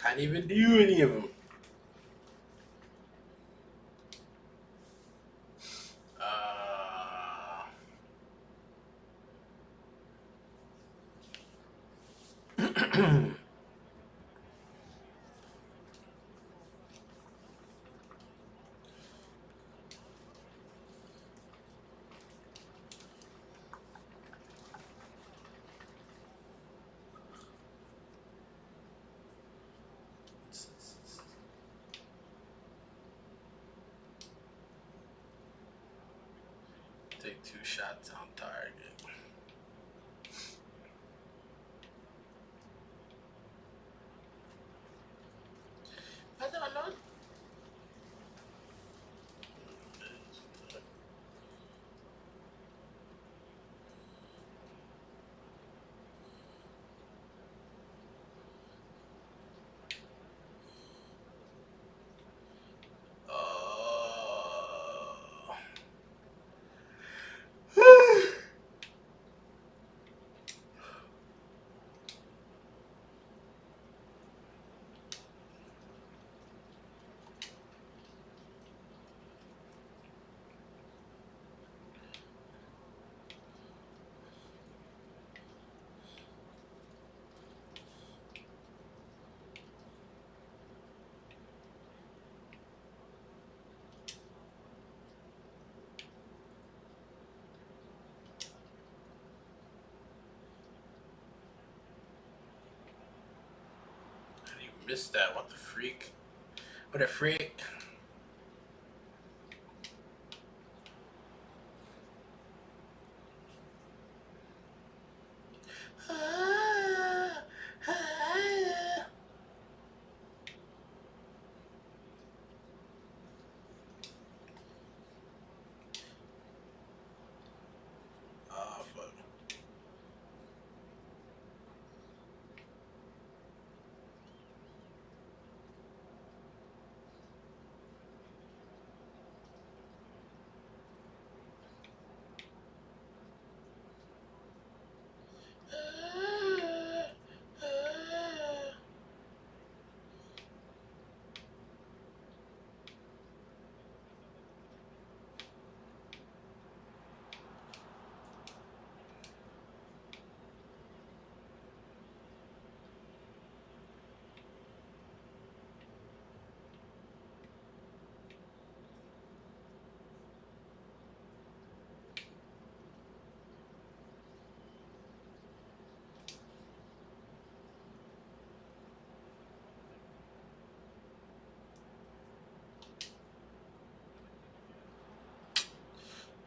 Can't even do any of them. Take 2 shots on target. I don't know. You missed that. What the freak? What a freak. Oh, fuck.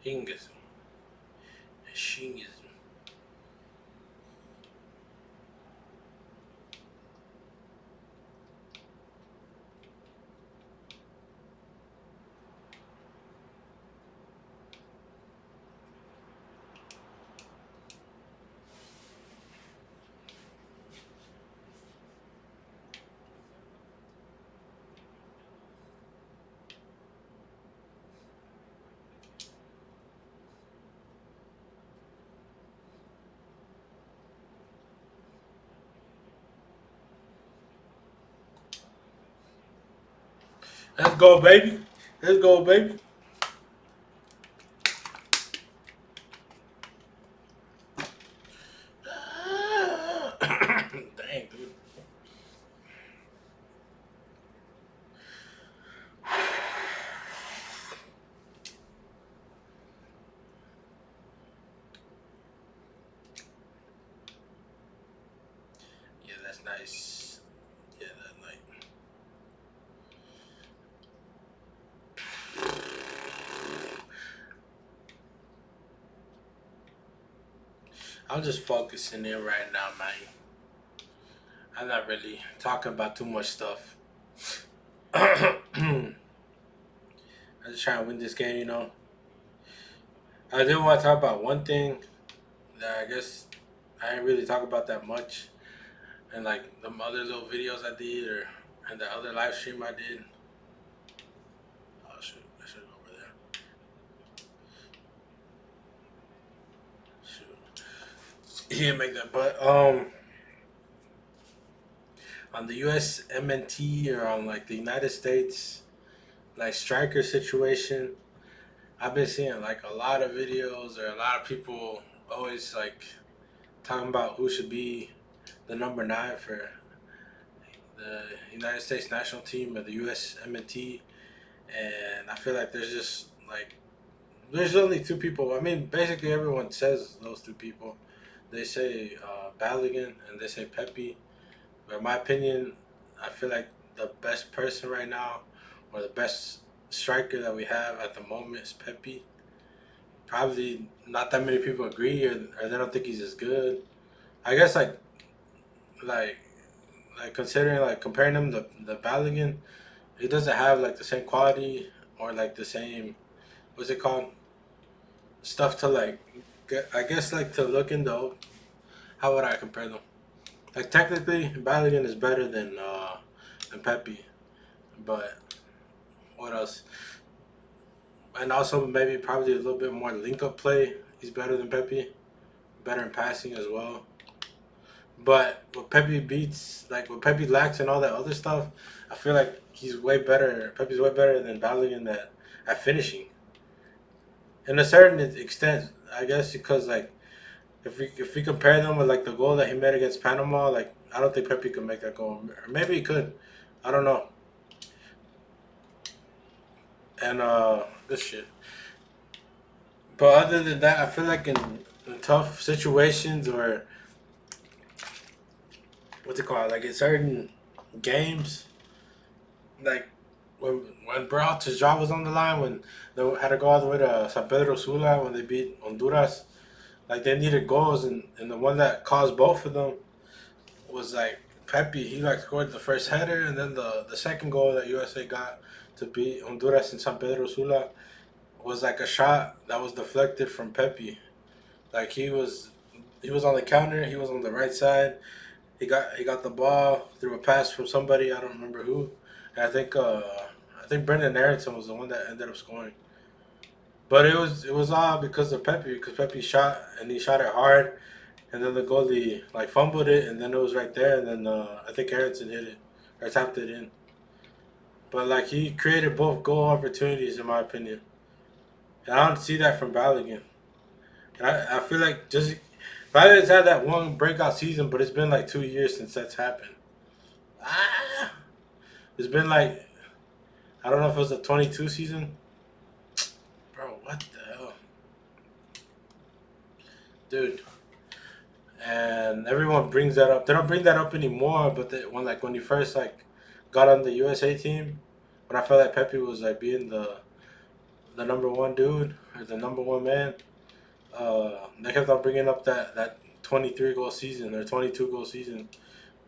Hingism. Shingism. Let's go, baby. Let's go, baby. Dang, dude. Yeah, that's nice. Yeah, that's nice. I'm just focusing in right now, man. I'm not really talking about too much stuff. I'm just trying to win this game, you know. I did want to talk about one thing that I guess I didn't really talk about that much, and like the other little videos I did, or and the other live stream I did. Oh shoot, I should go over there. Shoot, he didn't make that, but on the USMNT or on like the United States like striker situation, I've been seeing like a lot of videos or a lot of people always like talking about who should be the number 9 for the United States national team or the USMNT, and I feel like there's only two people. I mean, basically everyone says those two people. They say Balogun and they say Pepe. But in my opinion, I feel like the best person right now, or the best striker that we have at the moment, is Pepe. Probably not that many people agree, or they don't think he's as good. I guess like like considering like comparing him to the Balogun, he doesn't have like the same quality or like the same, what's it called, stuff to like I guess like to look into. How would I compare them? Like technically, Balogun is better than Pepe, but what else? And also maybe probably a little bit more link up play. He's better than Pepe, better in passing as well. But what Pepe beats, like what Pepe lacks and all that other stuff, I feel like he's way better. Pepe's way better than Balogun at finishing. In a certain extent, I guess because like if we compare them with like the goal that he made against Panama, like I don't think Pepe could make that goal, or maybe he could. I don't know. And good shit. But other than that, I feel like in tough situations or what's it called, like in certain games, like when Berhalter's job was on the line, when they had to go all the way to San Pedro Sula when they beat Honduras, like they needed goals, and the one that caused both of them was like Pepe. He like scored the first header, and then the second goal that USA got to beat Honduras in San Pedro Sula was like a shot that was deflected from Pepe. Like he was on the counter. He was on the right side. He got the ball through a pass from somebody, I don't remember who. And I think Brendan Aronson was the one that ended up scoring. But it was all because of Pepe, because Pepe shot and he shot it hard, and then the goalie like fumbled it, and then it was right there, and then I think Aronson hit it or tapped it in. But like he created both goal opportunities in my opinion, and I don't see that from Balogun. And I feel like just Balogun's had that one breakout season, but it's been like 2 years since that's happened. Ah, it's been like I don't know if it was a 22 season, bro. What the hell, dude? And everyone brings that up. They don't bring that up anymore. But when he first like got on the USA team, when I felt like Pepe was like being the number one dude or the number one man, they kept on bringing up that 23 goal season or 22 goal season,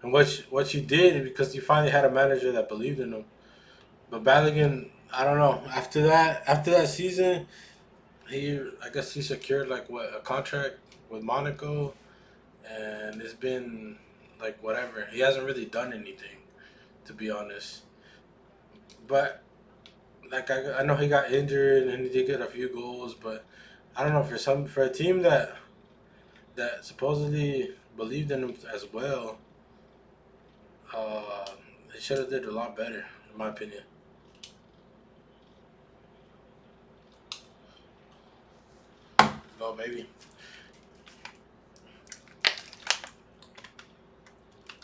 and what you did because you finally had a manager that believed in him. But Balogun, I don't know. After that season, I guess he secured like what a contract with Monaco, and it's been like whatever. He hasn't really done anything, to be honest. But like I know he got injured and he did get a few goals, but I don't know for a team that supposedly believed in him as well. Uh, they should have did a lot better, in my opinion. Go maybe.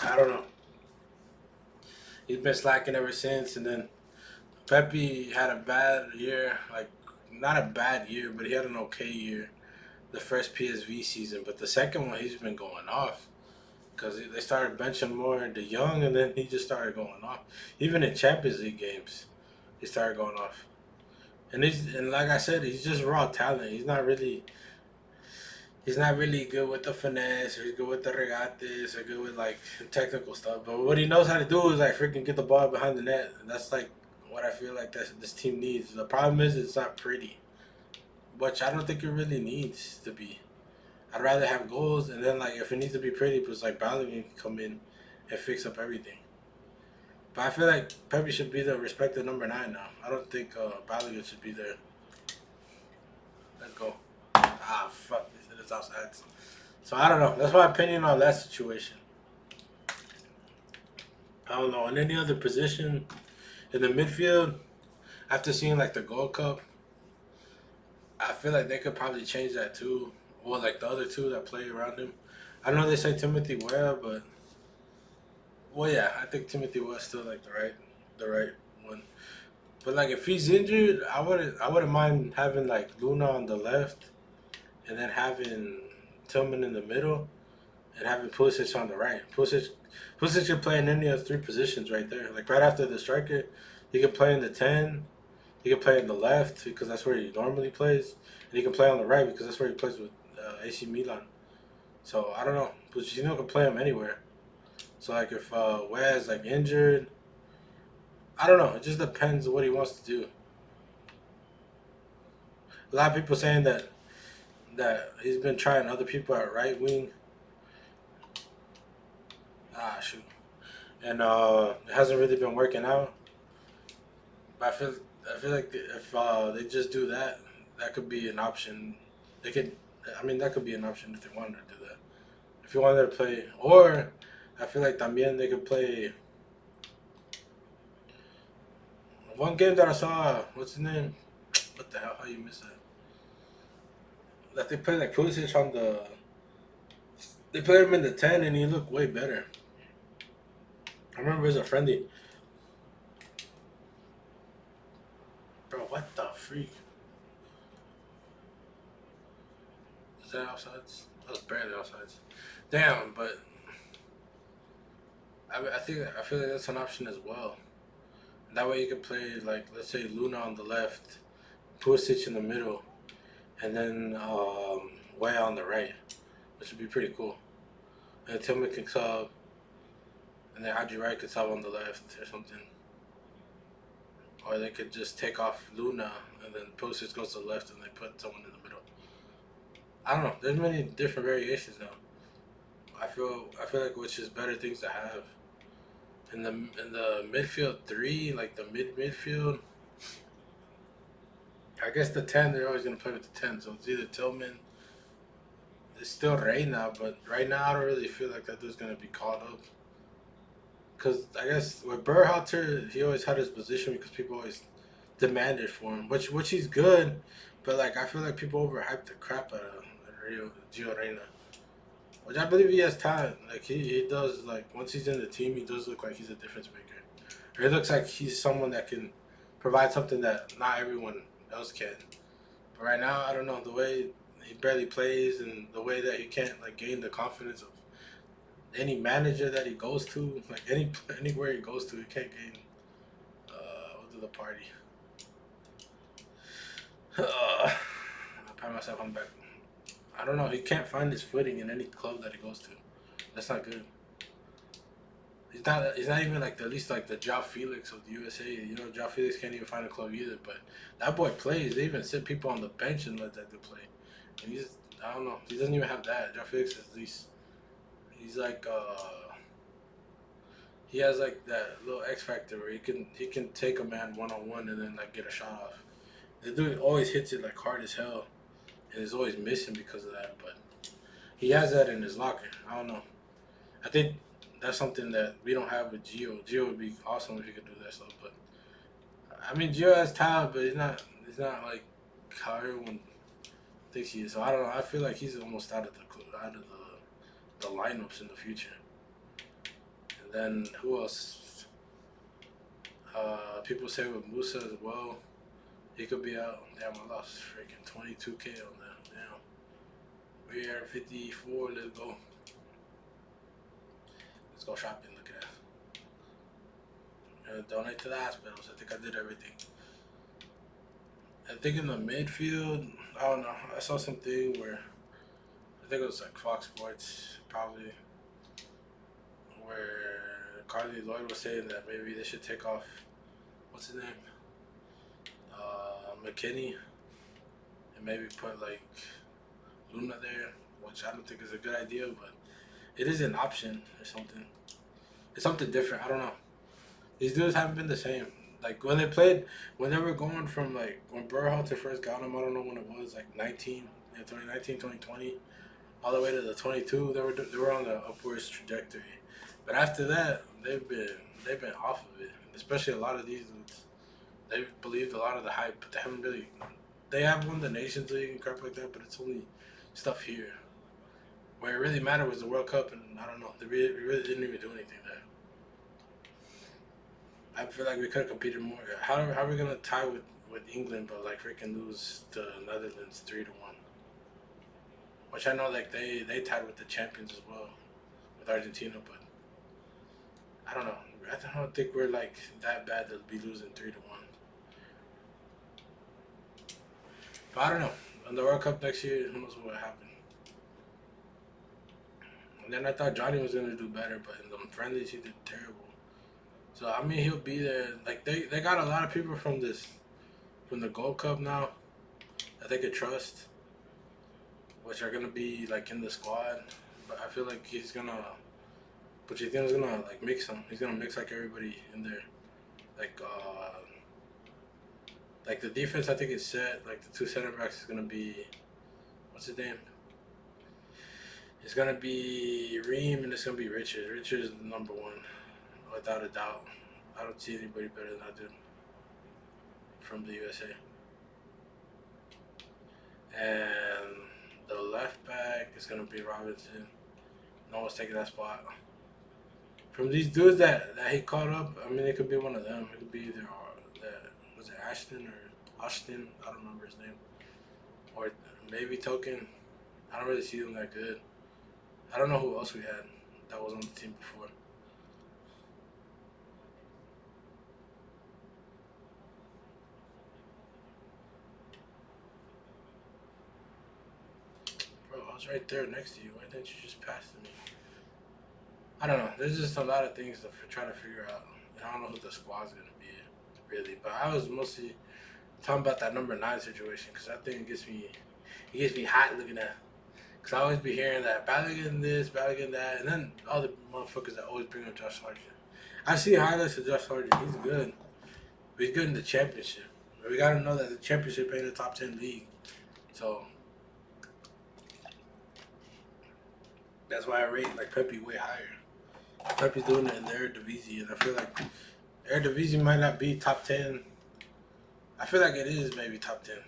I don't know. He's been slacking ever since, and then Pepe had a bad year, like not a bad year, but he had an okay year. The first PSV season, but the second one he's been going off because they started benching more De Young, and then he just started going off. Even in Champions League games, he started going off. And like I said, he's just raw talent. He's not really good with the finesse, or he's good with the regates, or good with like technical stuff. But what he knows how to do is like freaking get the ball behind the net. And that's like what I feel like this team needs. The problem is it's not pretty, which I don't think it really needs to be. I'd rather have goals, and then like if it needs to be pretty, because like Balogun can come in and fix up everything. But I feel like Pepe should be the respected number 9 now. I don't think Balogun should be there. Let's go. Ah, fuck. It's outside. So I don't know. That's my opinion on that situation. I don't know. In any other position in the midfield, after seeing like the Gold Cup, I feel like they could probably change that too. Or like the other two that play around him. I know they say Timothy Weah, but well, yeah, I think Timothy Weah's still like the right one. But like if he's injured, I wouldn't mind having like Luna on the left, and then having Tillman in the middle, and having Pulisic on the right. Pulisic can play in any of three positions right there. Like right after the striker, he can play in the 10. He can play in the left because that's where he normally plays, and he can play on the right because that's where he plays with AC Milan. So I don't know, Pochettino can play him anywhere. So like if Wes like injured, I don't know. It just depends what he wants to do. A lot of people saying that he's been trying other people at right wing. Ah shoot, and it hasn't really been working out. But I feel like if they just do that, that could be an option. They could, I mean, that could be an option if they wanted to do that. If you wanted to play, or I feel like también they could play one game that I saw. What's his name? What the hell? How you miss that? That they played like Pulisic on the. They played him in the 10, and he looked way better. I remember it was a friendly. Bro, what the freak? Is that offsides? That was barely offsides. Damn, but I feel like that's an option as well. That way you can play like let's say Luna on the left, Pulisic in the middle, and then Way on the right, which would be pretty cool. And Tillman can sub, and then Haji Wright could sub on the left or something. Or they could just take off Luna and then Pulisic goes to the left and they put someone in the middle. I don't know. There's many different variations now. I feel like which is better things to have. In the midfield three, like the midfield, I guess the 10 they're always gonna play with the 10. So it's either Tillman, it's still Reina, but right now I don't really feel like that dude's gonna be called up. Cause I guess with Berhalter, he always had his position because people always demanded for him, which he's good, but like I feel like people overhyped the crap out of Gio Reyna. Which I believe he has talent. Like he does. Like once he's in the team, he does look like he's a difference maker. Or he looks like he's someone that can provide something that not everyone else can. But right now, I don't know the way he barely plays and the way that he can't like gain the confidence of any manager that he goes to. Like anywhere he goes to, he can't gain to the party. I pat myself on the back. I don't know. He can't find his footing in any club that he goes to. That's not good. He's not. He's not even like the least like the Joao Felix of the USA. You know, Joao Felix can't even find a club either. But that boy plays. They even sit people on the bench and let that dude play. And he's. I don't know. He doesn't even have that. Joao Felix is at least. He's like. He has like that little X factor where he can take a man 1-on-1 and then like get a shot off. The dude always hits it like hard as hell, and is always missing because of that. But he has that in his locker. I don't know. I think that's something that we don't have with Gio. Gio would be awesome if he could do that stuff. But I mean, Gio has talent, but he's not. He's not like how everyone thinks he is. So I don't know. I feel like he's almost out of the lineups in the future. And then who else? People say with Musa as well. He could be out. Damn, I lost freaking 22K on that. Damn. We're at 54. Let's go. Let's go shopping. Look at that. And donate to the hospitals. I think I did everything. I think in the midfield, I don't know. I saw something where I think it was like Fox Sports, probably, where Carly Lloyd was saying that maybe they should take off. What's his name? McKinney, and maybe put like Luna there, which I don't think is a good idea, but it is an option or something. It's something different. I don't know. These dudes haven't been the same. Like when they were going from like when Berhalter first got them, I don't know when it was, like 2019, 2020, all the way to the 22. They were on the upwards trajectory, but after that they've been they've been off of it, especially a lot of these dudes. They believed a lot of the hype, but they haven't really. They have won the Nations League and crap like that, but it's only stuff here. Where it really mattered was the World Cup, and I don't know, they really didn't even do anything there. I feel like we could have competed more. How are we gonna tie with England, but like freaking lose to Netherlands 3-1? Which I know like they tied with the champions as well, with Argentina, but I don't know. I don't think we're like that bad to be losing 3-1. But I don't know. On the World Cup next year, who knows what will happen. And then I thought Johnny was gonna do better, but in the friendlies he did terrible. So I mean he'll be there. Like they got a lot of people from the Gold Cup now that they could trust, which are gonna be like in the squad. But I feel like Pochettino's gonna like mix them. He's gonna mix like everybody in there. Like like the defense I think is set. Like the two center backs is gonna be what's his name? It's gonna be Ream and it's gonna be Richard. Richard is the number one, without a doubt. I don't see anybody better than I do from the USA. And the left back is gonna be Robinson. No one's taking that spot. From these dudes that he caught up, I mean, it could be one of them. It could be either was it Ashton or Austin? I don't remember his name. Or maybe Token. I don't really see them that good. I don't know who else we had that was on the team before. Bro, I was right there next to you. Why didn't you just pass to me? I don't know. There's just a lot of things to try to figure out. And I don't know who the squad's going to be, really. But I was mostly talking about that number 9 situation because that thing gets me hot looking at. Because I always be hearing that Balogun this, Balogun that, and then all the motherfuckers that always bring up Josh Sargent. I see highlights of Josh Sargent. He's good. But he's good in the championship. But we got to know that the championship ain't a top 10 league. So that's why I rate like Pepe way higher. Pepe's doing it in the Eredivisie, and I feel like Eredivisie might not be top 10. I feel like it is maybe top 10.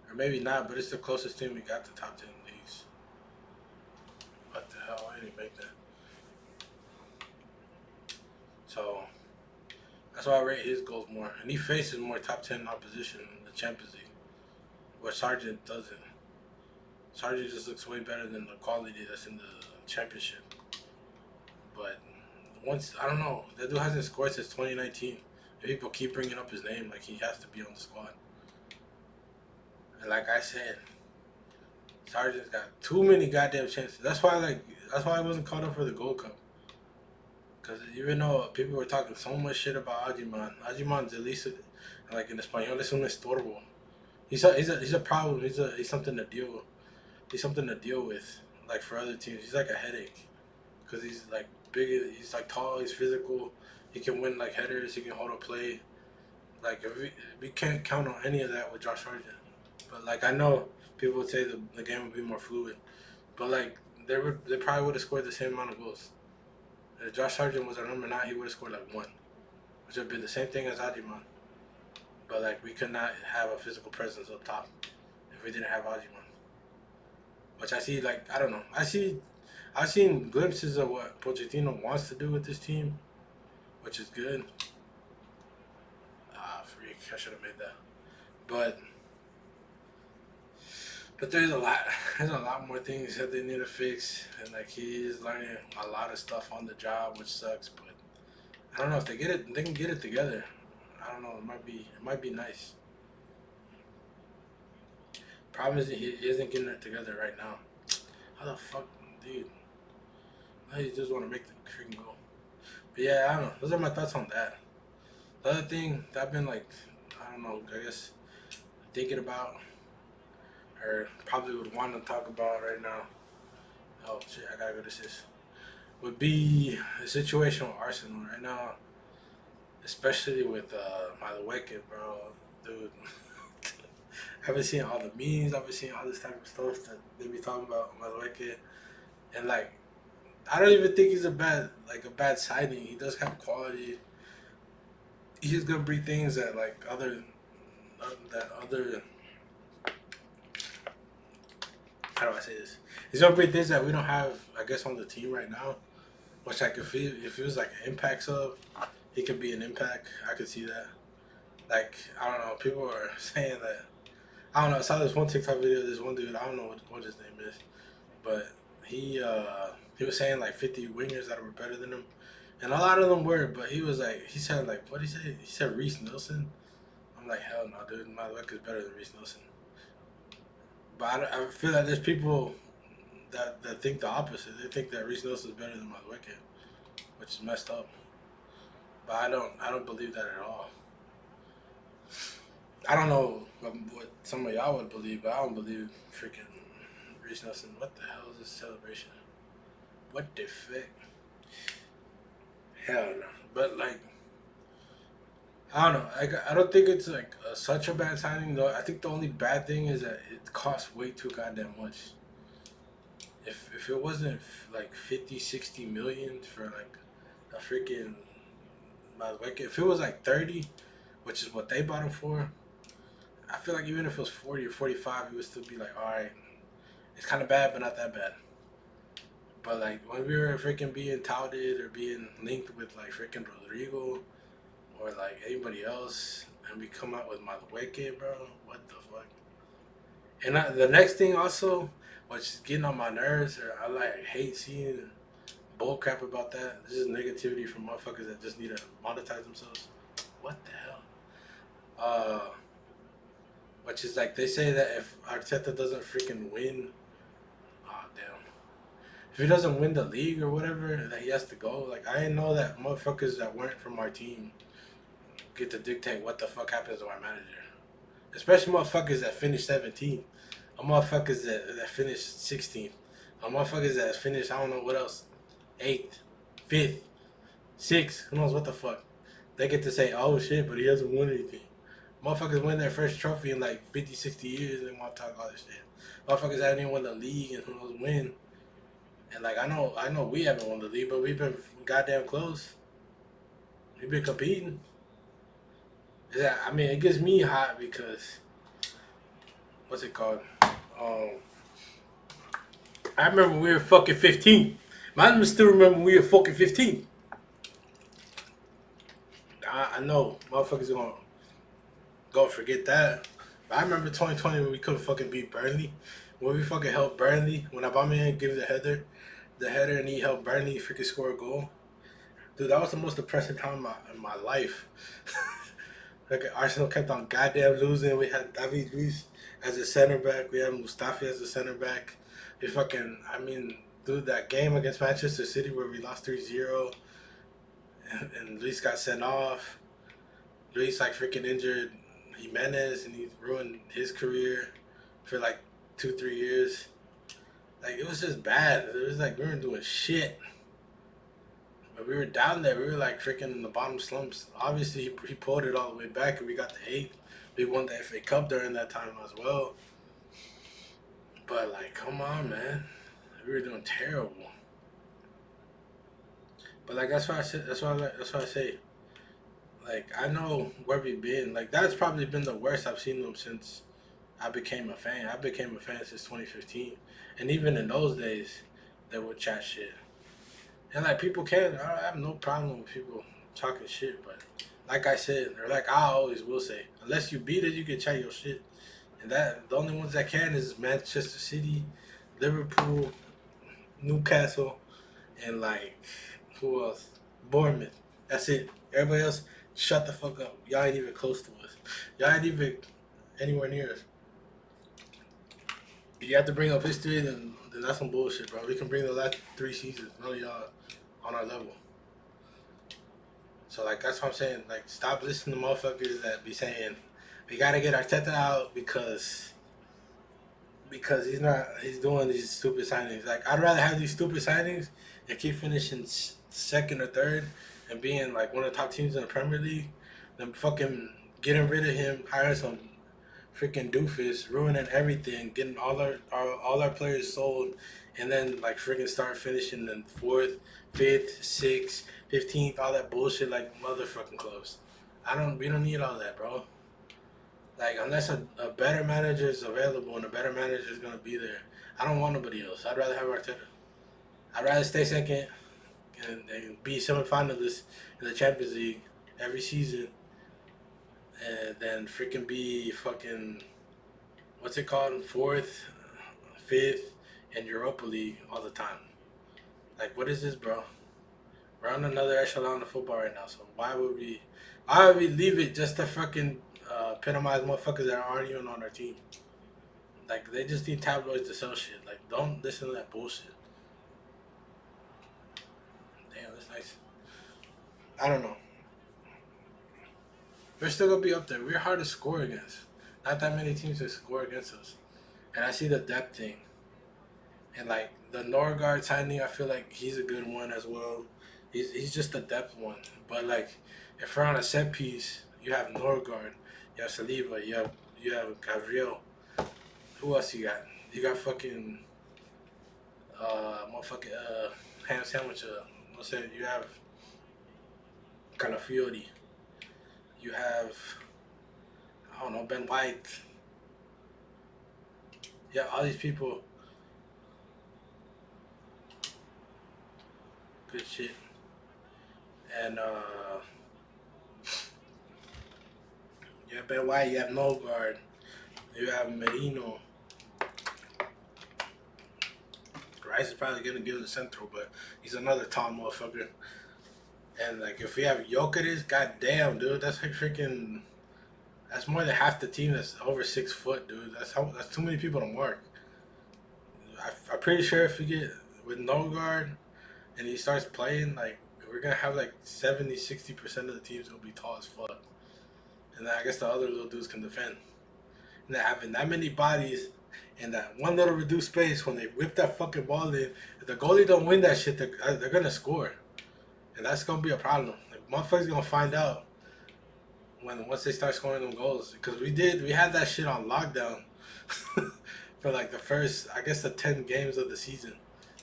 Or maybe not, but it's the closest team we got to top 10 leagues. What the hell? I didn't make that. So, that's why I rate his goals more. And he faces more top 10 opposition in the Champions League, where Sargent doesn't. Sargent just looks way better than the quality that's in the championship. But once, I don't know, that dude hasn't scored since 2019. And people keep bringing up his name like he has to be on the squad. And like I said, Sargent's got too many goddamn chances. That's why I wasn't caught up for the Gold Cup. Because even though people were talking so much shit about Ajiman's at least, like in Espanol, es un estorbo. He's a problem. He's something to deal with. He's something to deal with, like for other teams. He's like a headache, cause he's like big. He's like tall. He's physical. He can win like headers. He can hold a play. Like we can't count on any of that with Josh Sargent. But like I know people would say the game would be more fluid, but like they probably would have scored the same amount of goals. If Josh Sargent was our number 9, he would have scored like 1, which would have been the same thing as Ajiman. But like we could not have a physical presence up top if we didn't have Ajiman. Which I see, like, I don't know. I've seen glimpses of what Pochettino wants to do with this team, which is good. Freak, I should have made that. But there's a lot more things that they need to fix, and like he is learning a lot of stuff on the job, which sucks. But I don't know if they can get it together. I don't know. It might be nice. Problem is he isn't getting it together right now. How the fuck, dude? Now you just want to make the freaking goal. But yeah, I don't know. Those are my thoughts on that. The other thing that I've been like, I don't know, I guess thinking about, or probably would want to talk about right now. Oh shit, I gotta go to this. Would be the situation with Arsenal right now, especially with Madueke, bro, dude. I've been seeing all the memes. I've been seeing all this type of stuff that they be talking about Madueke, and like I don't even think he's a bad signing. He does have quality. He's gonna bring things that like other. How do I say this? He's gonna bring things that we don't have, I guess, on the team right now. Which I could feel if it was like an impact sub, he could be an impact. I could see that. Like I don't know, people are saying that. I don't know. I saw this one TikTok video. This one dude. I don't know what his name is, but he was saying like 50 wingers that were better than him, and a lot of them were. But he said like what did he say? He said Reese Nelson. I'm like hell no, dude. My luck is better than Reese Nelson. But I feel like there's people that think the opposite. They think that Reese Nelson is better than Madueke, which is messed up. But I don't believe that at all. I don't know what some of y'all would believe, but I don't believe freaking Reese Nelson. What the hell is this celebration? What the fuck? Hell no. But like, I don't know. I don't think it's like such a bad signing though. I think the only bad thing is that it costs way too goddamn much. If it wasn't like 50, 60 million for like a freaking Madueke, if it was like 30, which is what they bought him for, I feel like even if it was 40 or 45, it would still be like, all right, it's kind of bad, but not that bad. But like when we were freaking being touted or being linked with like freaking Rodrigo or like anybody else, and we come out with Madueke, bro, what the fuck? And the next thing also, which is getting on my nerves, or I like hate seeing bull crap about that. This is negativity from motherfuckers that just need to monetize themselves. What the hell? Which is like they say that if Arteta doesn't freaking win, oh damn, if he doesn't win the league or whatever, that he has to go. Like I didn't know that motherfuckers that weren't from our team get to dictate what the fuck happens to our manager. Especially motherfuckers that finished 17th, or motherfuckers that finished 16th, or motherfuckers that finished I don't know what else, 8th, 5th, 6th, who knows what the fuck. They get to say, oh shit, but he hasn't won anything. Motherfuckers win their first trophy in like 50, 60 years and want to talk all this shit. Motherfuckers haven't even won the league and who knows when. And like I know we haven't won the league, but we've been goddamn close. We've been competing. Yeah, I mean it gets me hot because what's it called? I remember when we were fucking 15. I still remember when we were fucking 15. I know motherfuckers gonna forget that. But I remember 2020 when we couldn't fucking beat Burnley. When we fucking helped Burnley, when Aubameyang gave the header, and he helped Burnley freaking score a goal. Dude, that was the most depressing time in my life. Like Arsenal kept on goddamn losing. We had David Luiz as a center back. We had Mustafi as a center back. Dude, that game against Manchester City where we lost 3-0 and Luis got sent off. Luis like freaking injured Jimenez and he ruined his career for like 2-3 years. Like it was just bad. It was like we weren't doing shit. But we were down there. We were like freaking in the bottom slumps. Obviously, he pulled it all the way back, and we got the 8th. We won the FA Cup during that time as well. But like, come on, man, we were doing terrible. But like, that's why I say. Like, I know where we've been. Like, that's probably been the worst I've seen them since I became a fan. I became a fan since 2015, and even in those days, they would chat shit. And like people can, I have no problem with people talking shit, but like I said, or like I always will say, unless you beat it, you can chat your shit. And that the only ones that can is Manchester City, Liverpool, Newcastle, and like who else? Bournemouth. That's it. Everybody else, shut the fuck up. Y'all ain't even close to us. Y'all ain't even anywhere near us. If you have to bring up history, then that's some bullshit, bro. We can bring the last 3 seasons. None of y'all on our level. So, like, that's what I'm saying. Like, stop listening to motherfuckers that be saying, we gotta get Arteta out because he's doing these stupid signings. Like, I'd rather have these stupid signings and keep finishing second or third and being, like, one of the top teams in the Premier League than fucking getting rid of him, hiring some freaking doofus, ruining everything, getting all our players sold, and then like freaking start finishing in fourth, fifth, sixth, 15th, all that bullshit like motherfucking close. We don't need all that, bro. Like unless a better manager is available and a better manager is gonna be there, I don't want nobody else. I'd rather have Arteta. I'd rather stay second and be semifinalists in the Champions League every season, and then freaking be fucking what's it called, fourth, fifth, in Europa League all the time. Like, what is this, bro? We're on another echelon of football right now, so why would we leave it just to fucking epitomize motherfuckers that aren't even on our team? Like, they just need tabloids to sell shit. Like, don't listen to that bullshit. Damn, that's nice. I don't know. We're still gonna be up there. We're hard to score against. Not that many teams can score against us. And I see the depth thing. And like the Norgard signing, I feel like he's a good one as well. He's just a depth one. But like if we're on a set piece, you have Norgard, you have Saliba, you have Gabriel. Who else you got? You got fucking motherfucking ham sandwich. What's it? You have Calafiori. You have I don't know, Ben White. Yeah, all these people. Good shit. And you have Ben White, you have Norgard, you have Merino. Rice is probably gonna give the central, but he's another tall motherfucker. And like if we have Jokeris, goddamn dude, that's like freaking. That's more than half the team that's over 6 foot, dude. That's too many people to mark. I'm pretty sure if we get with no guard and he starts playing, like we're gonna have like 70-60% of the teams gonna be tall as fuck. And then I guess the other little dudes can defend. And then having that many bodies in that one little reduced space, when they whip that fucking ball in, if the goalie don't win that shit, they're gonna score. And that's gonna be a problem. Like motherfuckers gonna find out once they start scoring them goals, because we had that shit on lockdown for like the first, I guess, the 10 games of the season.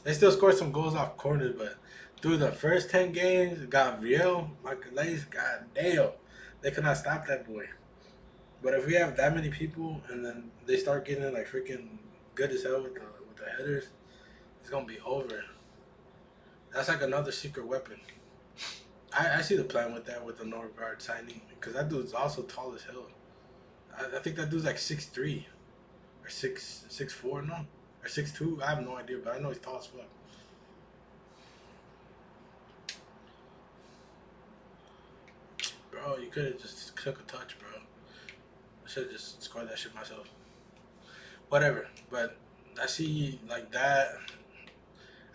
They still scored some goals off corners, but through the first 10 games, Gabriel, Michaelis, goddamn, they could not stop that boy. But if we have that many people and then they start getting like freaking good as hell with the headers, it's gonna be over. That's like another secret weapon. I see the plan with that with the Norgard signing, because that dude's also tall as hell. I think that dude's like 6'3" or 6'4", no, or 6'2". I have no idea, but I know he's tall as fuck. Bro, you could have just took a touch, bro. I should have just scored that shit myself. Whatever, but I see like that.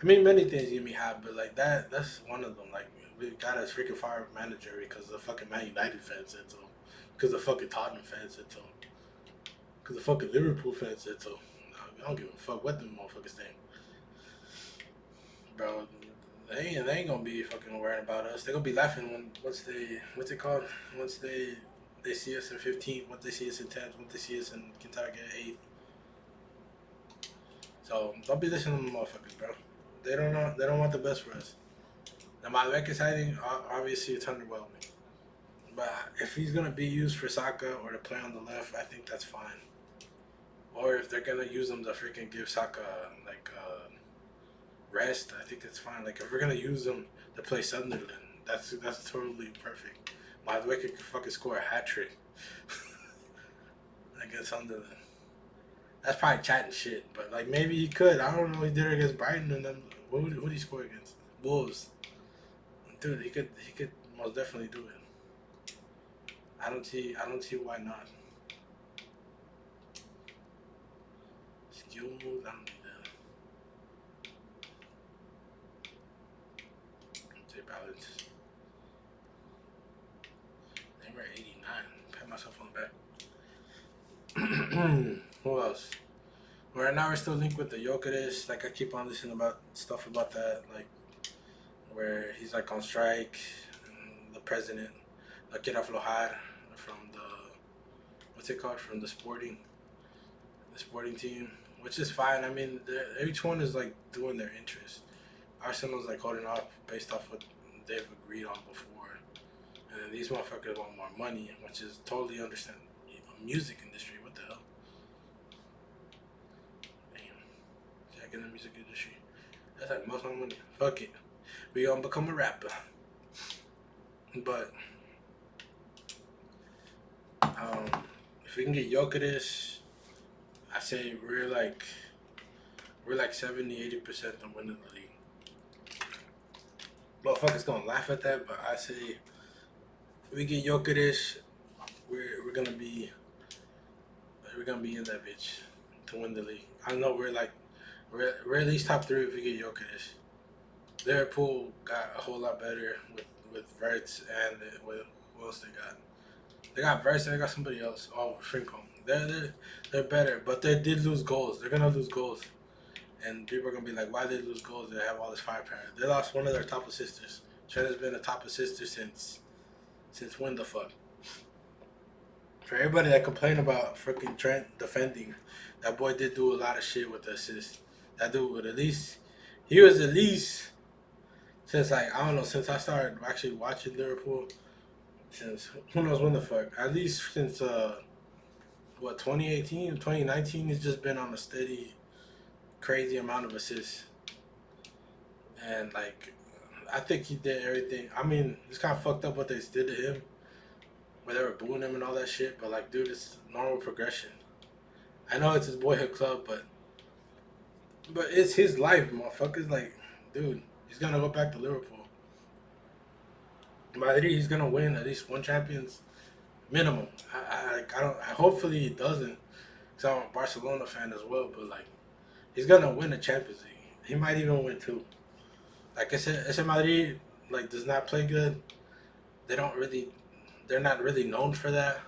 I mean, many things get me hot, but like that's one of them. Like, we got a freaking fire manager because the fucking Man United fans said so. Because the fucking Tottenham fans said so. Because the fucking Liverpool fans said so. I don't give a fuck what them motherfuckers think. Bro, they ain't gonna be fucking worrying about us. They're gonna be laughing once they see us in 15th, once they see us in 10th, once they see us in Kentucky at 8th. So don't be listening to them motherfuckers, bro. They don't want the best for us. Now my record signing, obviously it's underwhelming. But if he's gonna be used for Saka or to play on the left, I think that's fine. Or if they're gonna use him to freaking give Saka like rest, I think that's fine. Like if we're gonna use him to play Sunderland, that's totally perfect. Madueke could fucking score a hat trick against Sunderland. That's probably chatting shit, but like maybe he could. I don't know. He did it against Brighton, and then what did he score against? Wolves. Dude, he could most definitely do it. I don't see why not. Skill moves, I don't need that. Say balance. They were 89. Pat myself on the back. Who else? Right now we're still linked with the Jokeris. Like I keep on listening about stuff about that, like where he's like on strike, and the president, like quiere aflojar from the what's it called, from the sporting team. which is fine. I mean, each one is like doing their interest. Arsenal's like holding off based off what they've agreed on before, and then these motherfuckers want more money, which is totally understandable. Music industry, what the hell? Damn, Jack in the music industry. That's like most of my money. Fuck it, we gonna become a rapper. But um, if we can get Jokic, I say we're like 70-80% of winning the league. Motherfuckers gonna laugh at that, but I say if we get Jokic, we're gonna be in that bitch to win the league. I know we're at least top three if we get Jokic. Liverpool got a whole lot better with Verts and with who else they got? They got Verts and they got somebody else. Oh, Frimpong. They're better, but they did lose goals. They're gonna lose goals, and people are gonna be like, why did they lose goals? They have all this firepower. They lost one of their top assisters. Trent has been a top assister since when the fuck? For everybody that complained about freaking Trent defending, that boy did do a lot of shit with the assist. That dude would he was at least since like I don't know since I started actually watching Liverpool since who knows when the fuck at least since 2018 2019 he's just been on a steady crazy amount of assists and like I think he did everything. I mean it's kind of fucked up what they did to him where they were booing him and all that shit, but like dude it's normal progression. I know it's his boyhood club, but it's his life, motherfuckers. Like, dude, he's gonna go back to Liverpool. Madrid, he's gonna win at least one Champions minimum. I don't. Hopefully he doesn't, cause I'm a Barcelona fan as well. But like, he's gonna win the Champions League. He might even win two. Like I said, ese Madrid like does not play good. They don't really. They're not really known for that.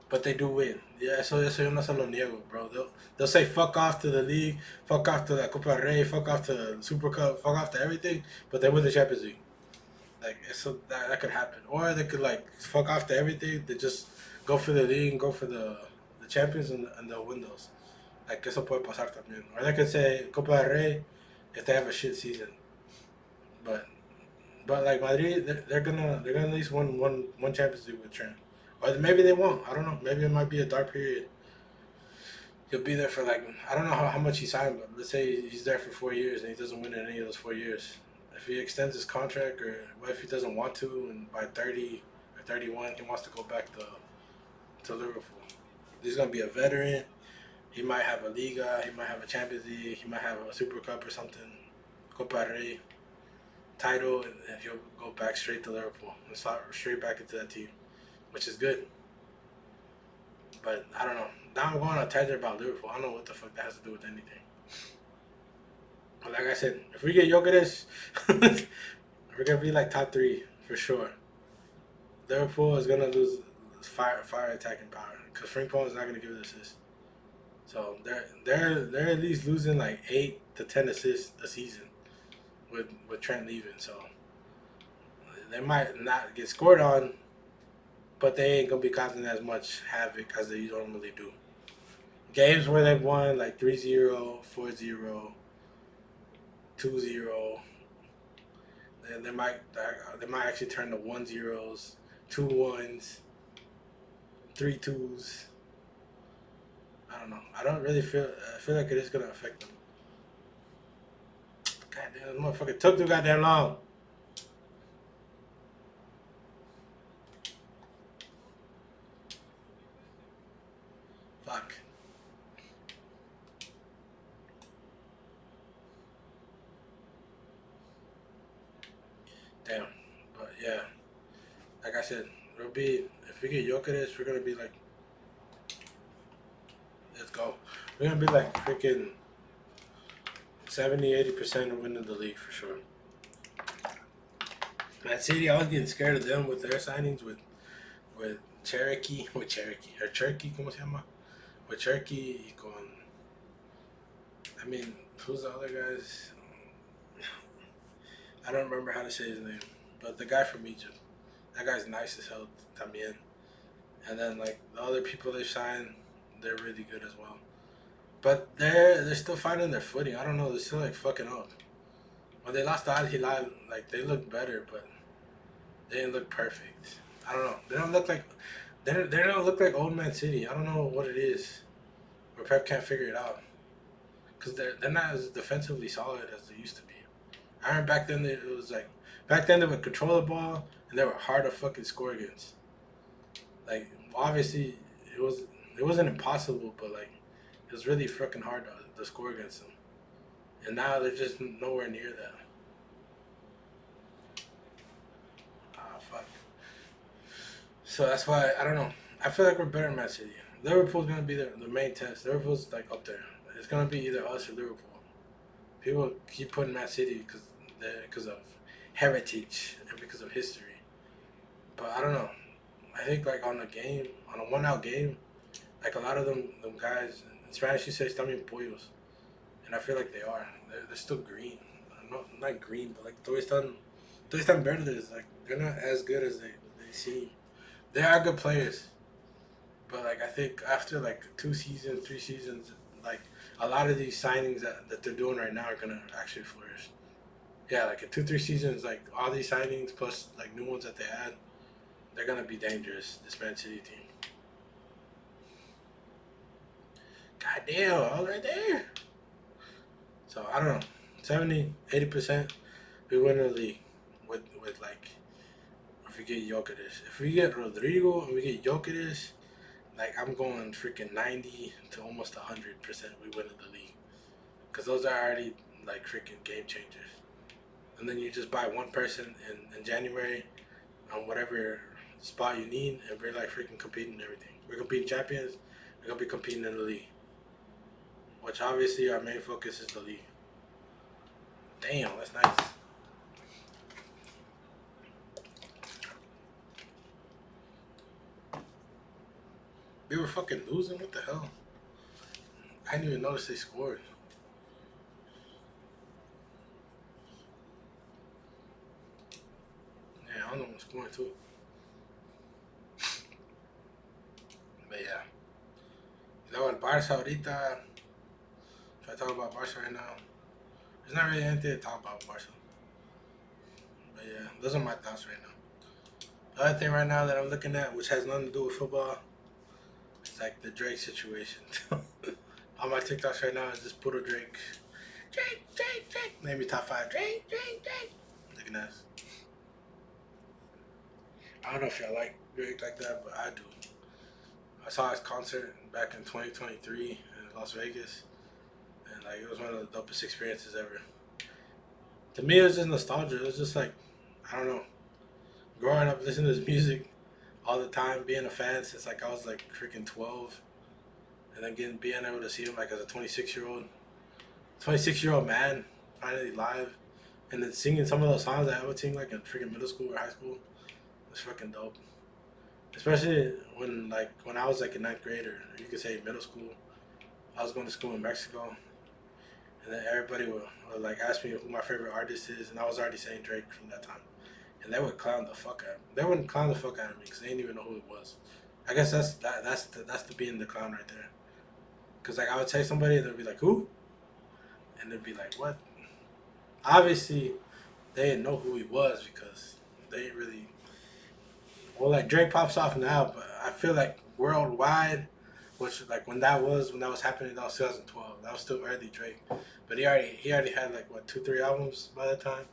But they do win. Yeah, eso yo no se lo niego, bro. They'll say fuck off to the league, fuck off to the Copa del Rey, fuck off to the Super Cup, fuck off to everything, but they win the Champions League. Like so that could happen. Or they could like fuck off to everything, they just go for the league and go for the champions and they'll win those. Like eso puede pasar también. Or they could say Copa del Rey if they have a shit season. But like Madrid, they're gonna at least win one Champions League with Trent. Or maybe they won't. I don't know. Maybe it might be a dark period. He'll be there for like I don't know how much he signed, but let's say he's there for 4 years and he doesn't win in any of those 4 years. If he extends his contract, or what if he doesn't want to, and by 30 or 31 he wants to go back to Liverpool? He's gonna be a veteran. He might have a Liga. He might have a Champions League. He might have a Super Cup or something. Copa del Rey title, and he'll go back straight to Liverpool and slot straight back into that team, which is good. But I don't know. Now I'm going on a tangent about Liverpool. I don't know what the fuck that has to do with anything. But like I said, if we get Jokic, we're gonna be like top three for sure. Liverpool is gonna lose fire attacking power because Frimpong is not gonna give it assists. So they're at least losing like 8 to 10 assists a season with Trent leaving. So they might not get scored on, but they ain't gonna be causing as much havoc as they normally do. Games where they've won like 3-0, 4-0, 2-0, they might actually turn to 1-0s, 2-1s, 3-2s. I don't know. I don't really I feel like it is gonna affect them. God damn, this motherfucker took too goddamn long. Fuck. Damn. But yeah, like I said, it'll be if we get Jokic, we're gonna be like, let's go. We're gonna be like freaking 70-80% of winning the league for sure. Man City, I was getting scared of them with their signings with Cherokee, or Cherokee, ¿cómo se llama? With Cherokee y con, I mean, who's the other guys? I don't remember how to say his name, but the guy from Egypt. That guy's nice as hell, también. And then like the other people they signed, they're really good as well. But they're still finding their footing. I don't know. They're still like fucking up. When they lost to Al Hilal, like they looked better, but they didn't look perfect. I don't know. They don't look like old Man City. I don't know what it is. Or Pep can't figure it out because they're not as defensively solid as they used to be. I remember back then it was like back then they would control the ball and they were hard to fucking score against. Like obviously it was it wasn't impossible, but like it was really fucking hard to score against them. And now they're just nowhere near that. Ah, fuck. So that's why I don't know. I feel like we're better than Man City. Liverpool's gonna be the main test. Liverpool's like up there. It's gonna be either us or Liverpool. People keep putting Man City because of heritage and because of history. But I don't know. I think like on a 1 out game, like a lot of them guys in Spanish you say están pollos, and I feel like they are. They're still green. Not green, but like todavía están verdes. Like they're not as good as they seem. They are good players, but like I think after like 2 seasons, 3 seasons, like a lot of these signings that they're doing right now are gonna actually flourish. Yeah, like in 2 3 seasons, like all these signings plus like new ones that they add, they're gonna be dangerous. This Man City team. God damn, I was right there. So I don't know, 70, 80%, we win the league with like if we get Jokic. If we get Rodrigo and we get Jokic, like I'm going freaking 90 to almost 100% we win the league. Because those are already like freaking game changers. And then you just buy one person in January on whatever spot you need, and we're like freaking competing everything. We're competing champions. We're gonna be competing in the league, which obviously our main focus is the league. Damn, that's nice. We were fucking losing. What the hell? I didn't even notice they scored. Yeah, I don't know what's scoring too. But yeah, you know what, Barca ahorita. If I talk about Barca right now, there's not really anything to talk about Barca. But yeah, those are my thoughts right now. The other thing right now that I'm looking at, which has nothing to do with football, is like the Drake situation. All my TikToks right now is just puro Drake. Drake, Drake, Drake. Maybe top five. Drake, Drake, Drake. Looking at us. I don't know if y'all like Drake like that, but I do. I saw his concert back in 2023 in Las Vegas, and like it was one of the dopest experiences ever. To me, it was just nostalgia. It was just like, I don't know, growing up listening to his music all the time, being a fan since like I was like freaking 12, and then being able to see him like as a 26-year old man finally live, and then singing some of those songs that I would sing like in freaking middle school or high school. It's fucking dope. Especially when I was like in ninth grade, or you could say middle school. I was going to school in Mexico, and then everybody would like ask me who my favorite artist is, and I was already saying Drake from that time. And they would clown the fuck out of me. They wouldn't clown the fuck out of me because they didn't even know who it was. I guess that's the being the clown right there. Because like I would say somebody, and they'd be like, "Who?" And they'd be like, "What?" Obviously, they didn't know who he was because they didn't really. Well, like Drake pops off now, but I feel like worldwide, which like when that was happening, that was 2012. That was still early Drake, but he already had like what 2 3 albums by the time.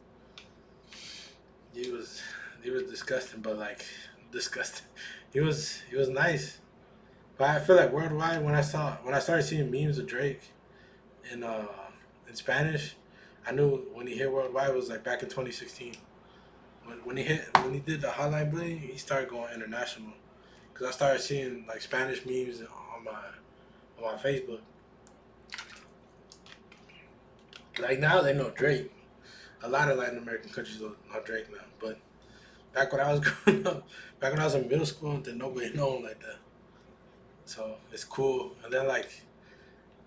He was he was disgusting, but like disgusting. He was nice, but I feel like worldwide when I started seeing memes of Drake in in Spanish, I knew when he hit worldwide it was like back in 2016. When he did the Hotline Bling, he started going international. Cause I started seeing like Spanish memes on my Facebook. Like now they know Drake. A lot of Latin American countries know Drake now, but back when I was growing up, back when I was in middle school, then nobody know him like that. So it's cool. And then like,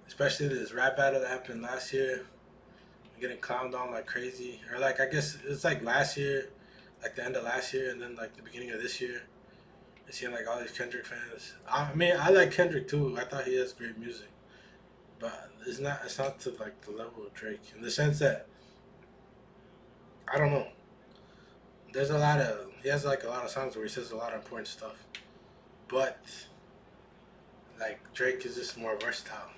especially this rap battle that happened last year, getting clowned on like crazy. Or like I guess it's like last year, like the end of last year, and then like the beginning of this year. And seeing like all these Kendrick fans. I mean, I like Kendrick too. I thought he has great music, but it's not to like the level of Drake in the sense that I don't know. There's a lot of he has like a lot of songs where he says a lot of important stuff, but like Drake is just more versatile.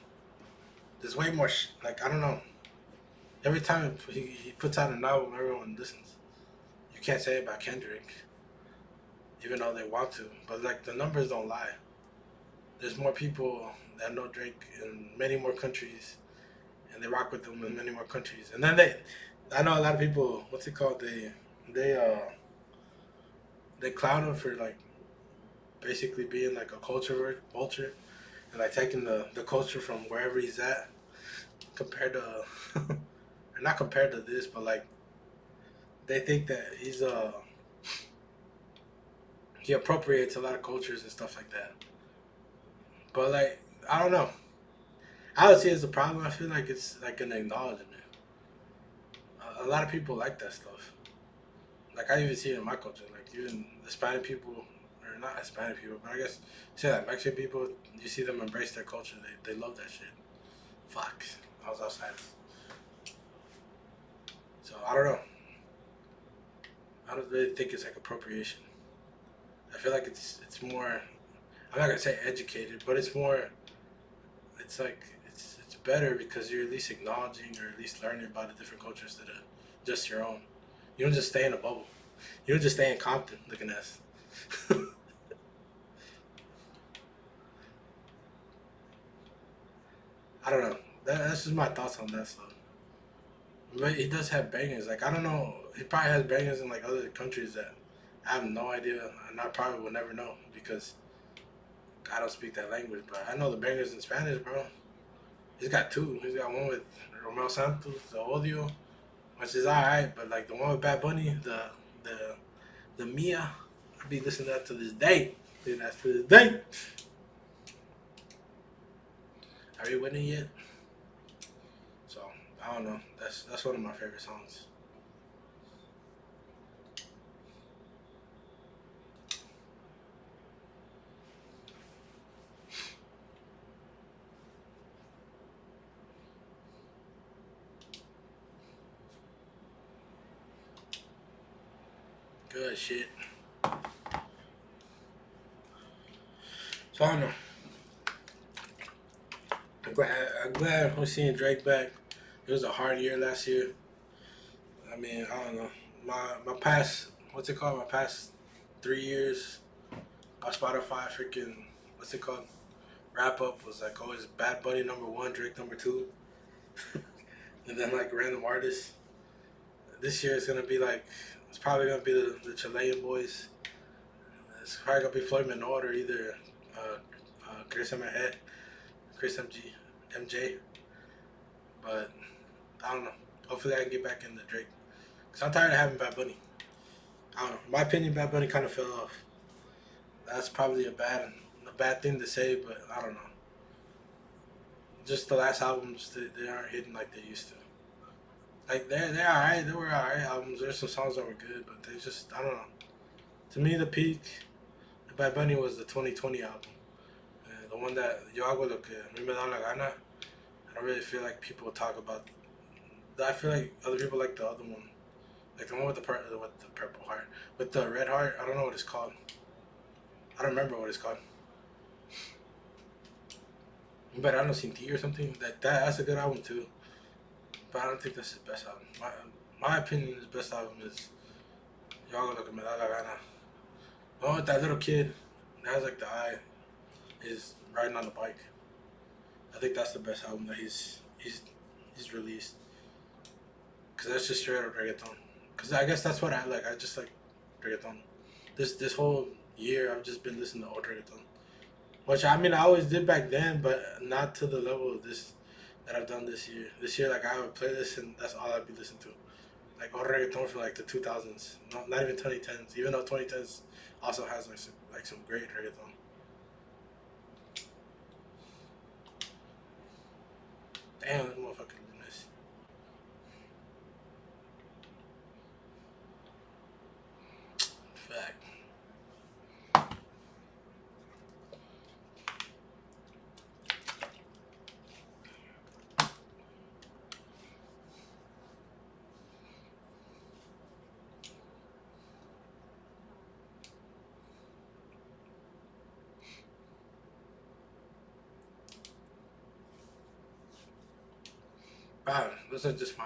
There's way more like I don't know. Every time he puts out an album, everyone listens. You can't say it about Kendrick, even though they want to. But like the numbers don't lie. There's more people that know Drake in many more countries, and they rock with him in many more countries. And then I know a lot of people. What's it called? They uh they clown him for like basically being like a culture vulture and like taking the culture from wherever he's at compared to, or not compared to this, but like they think that he appropriates a lot of cultures and stuff like that. But like I don't know. I would see it as a problem. I feel like it's like an acknowledgement. A lot of people like that stuff. Like I even see it in my culture. Like even Hispanic people, or not Hispanic people, but I guess say like Mexican people, you see them embrace their culture. They love that shit. Fuck. I was outside. So I don't know. I don't really think it's like appropriation. I feel like it's more. I'm not gonna say educated, but it's more. It's like it's better because you're at least acknowledging or at least learning about the different cultures instead of just your own. You don't just stay in a bubble. You don't just stay in Compton looking at us. I don't know. That's just my thoughts on that stuff. But he does have bangers. Like I don't know. He probably has bangers in like other countries that I have no idea, and I probably will never know because I don't speak that language. But I know the bangers in Spanish, bro. He's got two. He's got one with Romeo Santos, the Odio, which is alright, but like the one with Bad Bunny, the the Mia, I be listening to that to this day. Listening to that to this day. Are you winning yet? So I don't know. That's one of my favorite songs. Good shit. So I don't know. I'm glad we're seeing Drake back. It was a hard year last year. I mean, I don't know. My past what's it called? My past 3 years on Spotify freaking what's it called? Wrap up was like always Bad Bunny number one, Drake number two, and then like random artists. This year it's gonna be like it's probably gonna be the Chilean boys. It's probably gonna be Floyd Menor or either uh, Chris MJ, Chris MJ. But I don't know. Hopefully I can get back into Drake. Cause I'm tired of having Bad Bunny. I don't know. In my opinion, Bad Bunny kind of fell off. That's probably a bad thing to say, but I don't know. Just the last albums, they aren't hitting like they used to. Like they're alright. They were alright albums. There's some songs that were good, but they just I don't know. To me, the peak of Bad Bunny was the 2020 album, the one that Yo hago lo que a mí me da la gana. I don't really feel like people talk about. I feel like other people like the other one, like the one with with the purple heart, with the red heart. I don't know what it's called. I don't remember what it's called. But I don't Sin T or something. That's a good album too. But I don't think that's his best album. My opinion, his best album is Yo hago lo que me da la gana. The one with that little kid that has like the eye is riding on the bike. I think that's the best album that he's released. Cause that's just straight up reggaeton. Cause I guess that's what I like. I just like reggaeton. This whole year I've just been listening to old reggaeton. Which I mean I always did back then, but not to the level of this that I've done this year. This year like I have a playlist and that's all I'd be listening to. Like old reggaeton from like the 2000s, not even 2010s. Even though 2010s also has like some great reggaeton. Damn, this motherfucker doing this. Fact. Those are just my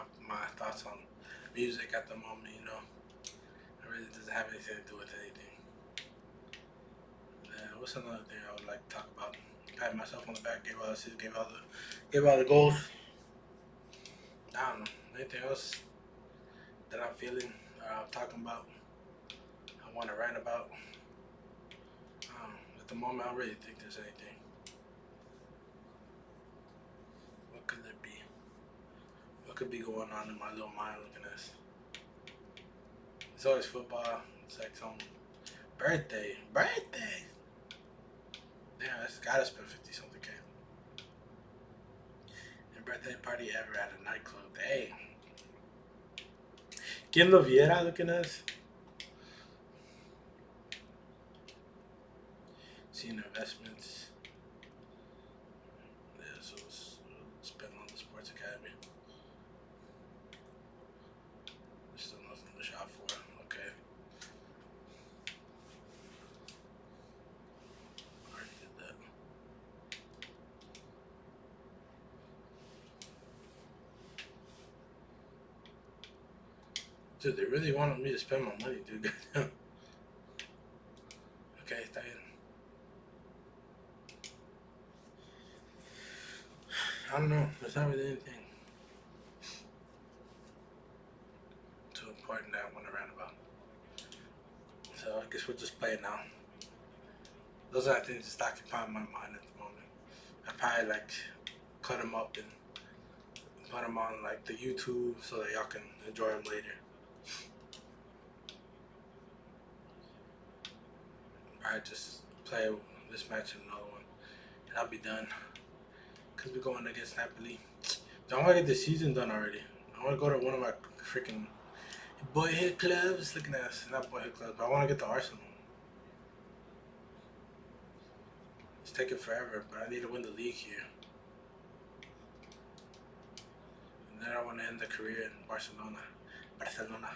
thoughts on music at the moment. It really doesn't have anything to do with anything. What's another thing I would like to talk about? Pat myself on the back, gave all the goals. I don't know. Anything else that I'm feeling or I'm talking about? I want to rant about. At the moment, I don't really think there's anything. What could there be? What could be going on in my little mind looking at this? It's always football. It's like some birthday. Birthday! Damn, that's gotta spend 50 something K. And birthday party ever at a nightclub. Hey. ¿Quién lo viera looking at us? Seeing investments. Yeah, so spend on the sports academy. There's still nothing to shop for. Okay. Already did that. Dude, they really wanted me to spend my money, dude. Okay, está bien. I don't know. There's not really anything too important that I want to rant about. So I guess we'll just play it now. Those are the things just occupying my mind at the moment. I probably like cut them up and put them on like the YouTube so that y'all can enjoy them later. Probably just play this match and another one, and I'll be done. Cause we're going against Napoli. I want to get the season done already. I want to go to one of my freaking boyhood clubs. Looking at us, not boyhood clubs, but I want to get to Arsenal. It's taking forever, but I need to win the league here. And then I want to end the career in Barcelona. Barcelona.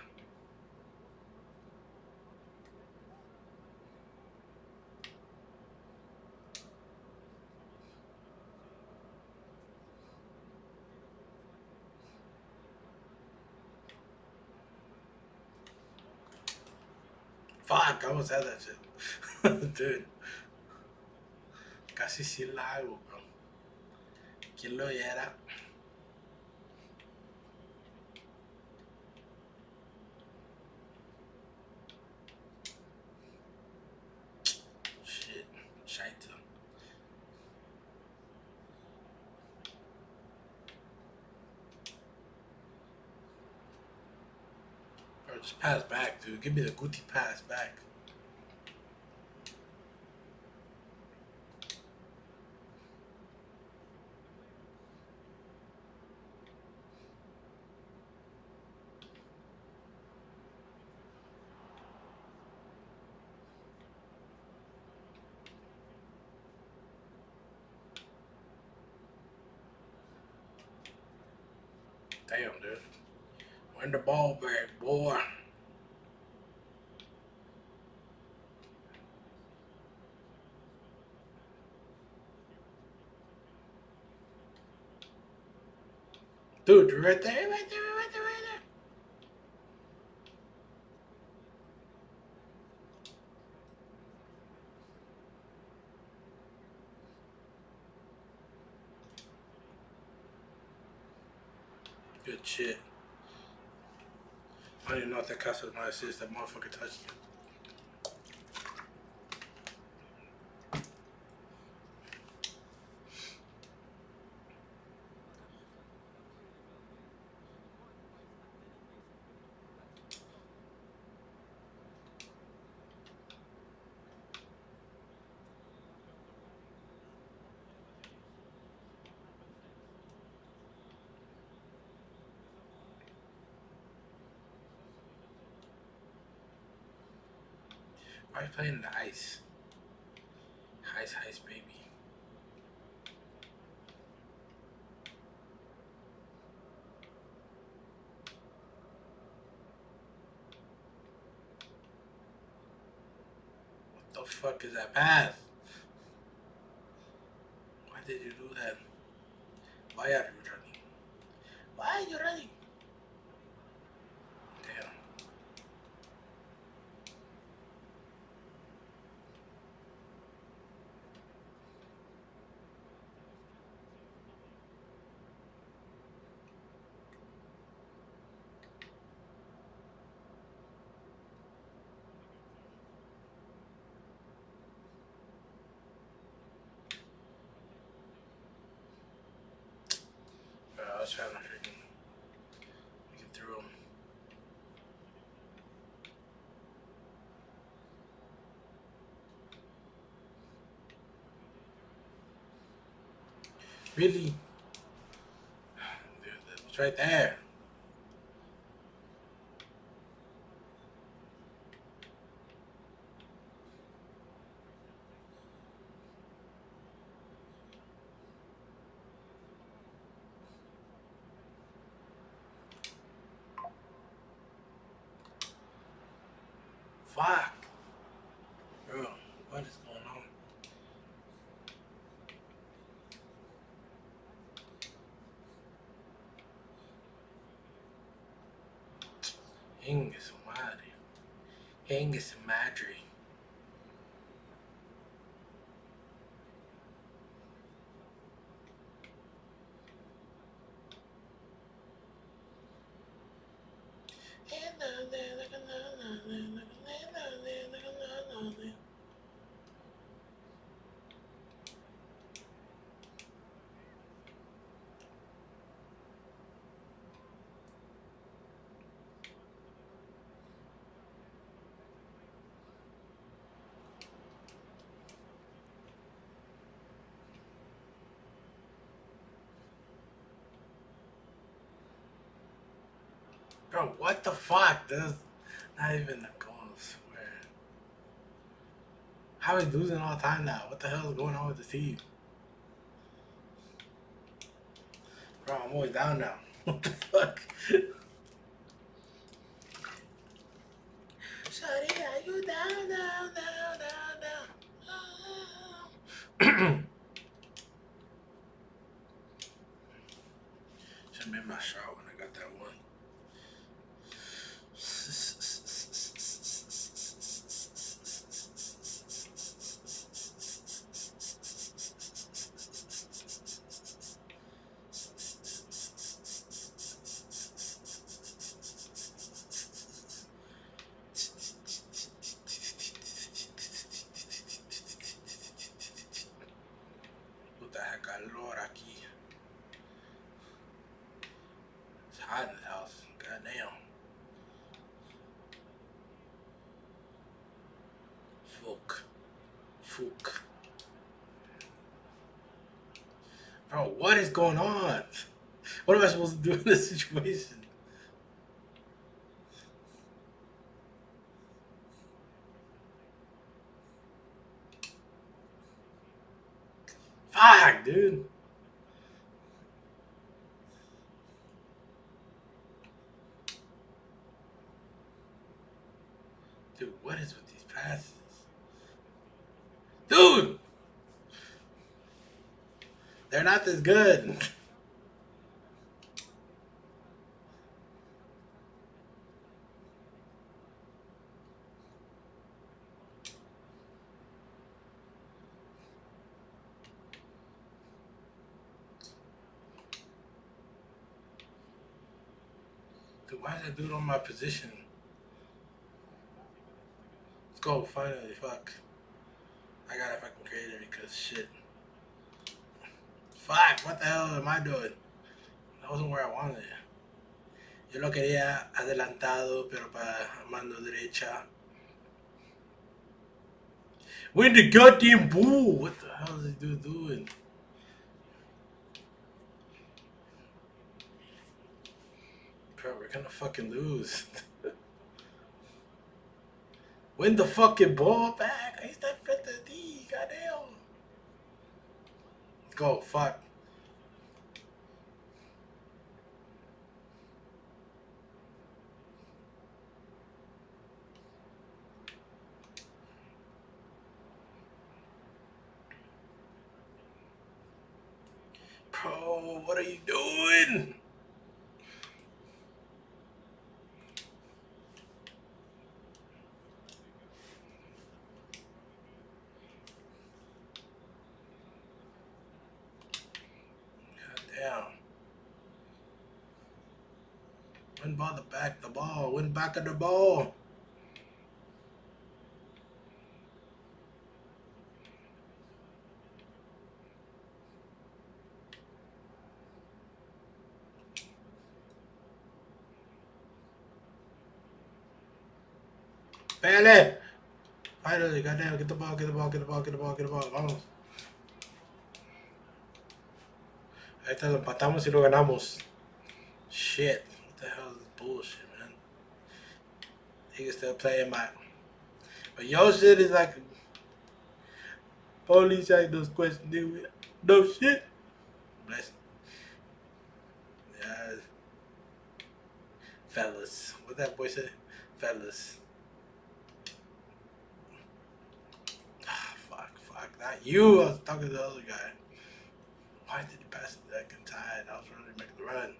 Fuck, I almost had that shit. Dude. Casi sí la hago, bro. ¿Quién lo oyera? Shit. Scheisse. Bro, just pass back, dude. Give me the Guti pass back. Damn, dude. Win the ball back, boy. Dude, right there, right there, right there, right there. Good shit. I don't even know if that counts as my assist. That motherfucker touched me. Why are you playing in the ice? Ice, baby. What the fuck is that pass? Why did you do that? Why are you running? Why are you running? Damn. Bro, I was trying to freaking get through them. Really? Dude, it's right there. Fuck. Bro, what is going on? Inga su madre. Inga su madre. Bro, what the fuck? That's not even a goal, I swear. How is he losing all the time now? What the hell is going on with the team? Bro, I'm always down now. What the fuck? Shawty, are you down, down, down, down, down? Should've made my shot when I got that one. Puta calor aquí. It's hot in the house. Goddamn. Fuck. Bro, what is going on? What am I supposed to do in this situation? Fuck, dude. Dude, what is with these passes? Dude! They're not this good. Dude, why is that dude on my position? Let's go, finally, fuck. I gotta fucking create it because shit. Fuck, what the hell am I doing? That wasn't where I wanted it. Yo lo quería adelantado, pero para mano derecha. Win the goddamn ball! What the hell is this dude doing? Bro, we're gonna fucking lose. Win the fucking ball back! Ahí está enfrente de ti, goddamn! Let's go, fuck. Bro, what are you doing? Win ball the back, the ball. Win back of the ball. Pégale. Finally, goddamn, get the ball, get the ball, get the ball, get the ball, get the ball. Vamos. Ahí está, lo empatamos y lo ganamos. Shit. What the hell is this bullshit, man? He can still play in my. But your shit is like. Police ask those questions, nigga. No shit. Bless. Yeah. Fellas. What that boy say? Fellas. Ah, fuck. Not you. I was talking to the other guy. Why did he pass it that tired? I was running to make the run.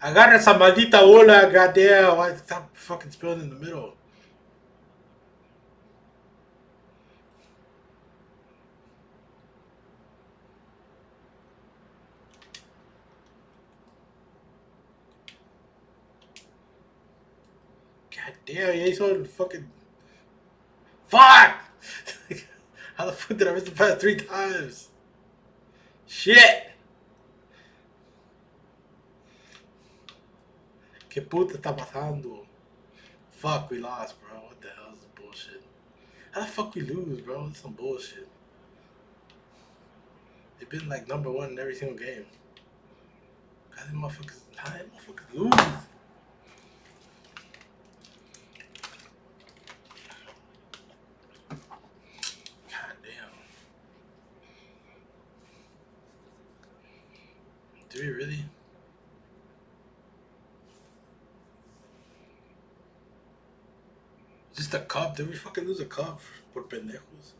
Agarra esa maldita bola, goddamn. Why stop fucking spilling in the middle? God damn, you ain't so fucking. Fuck! How the fuck did I miss the pass 3 times? Shit! ¿Qué puta está pasando? Fuck, we lost, bro. What the hell is this bullshit? How the fuck we lose, bro? It's some bullshit. They've been like #1 in every single game. How these motherfuckers lose? God damn. Do we really? Just a cup? Did we fucking lose a cup por pendejos?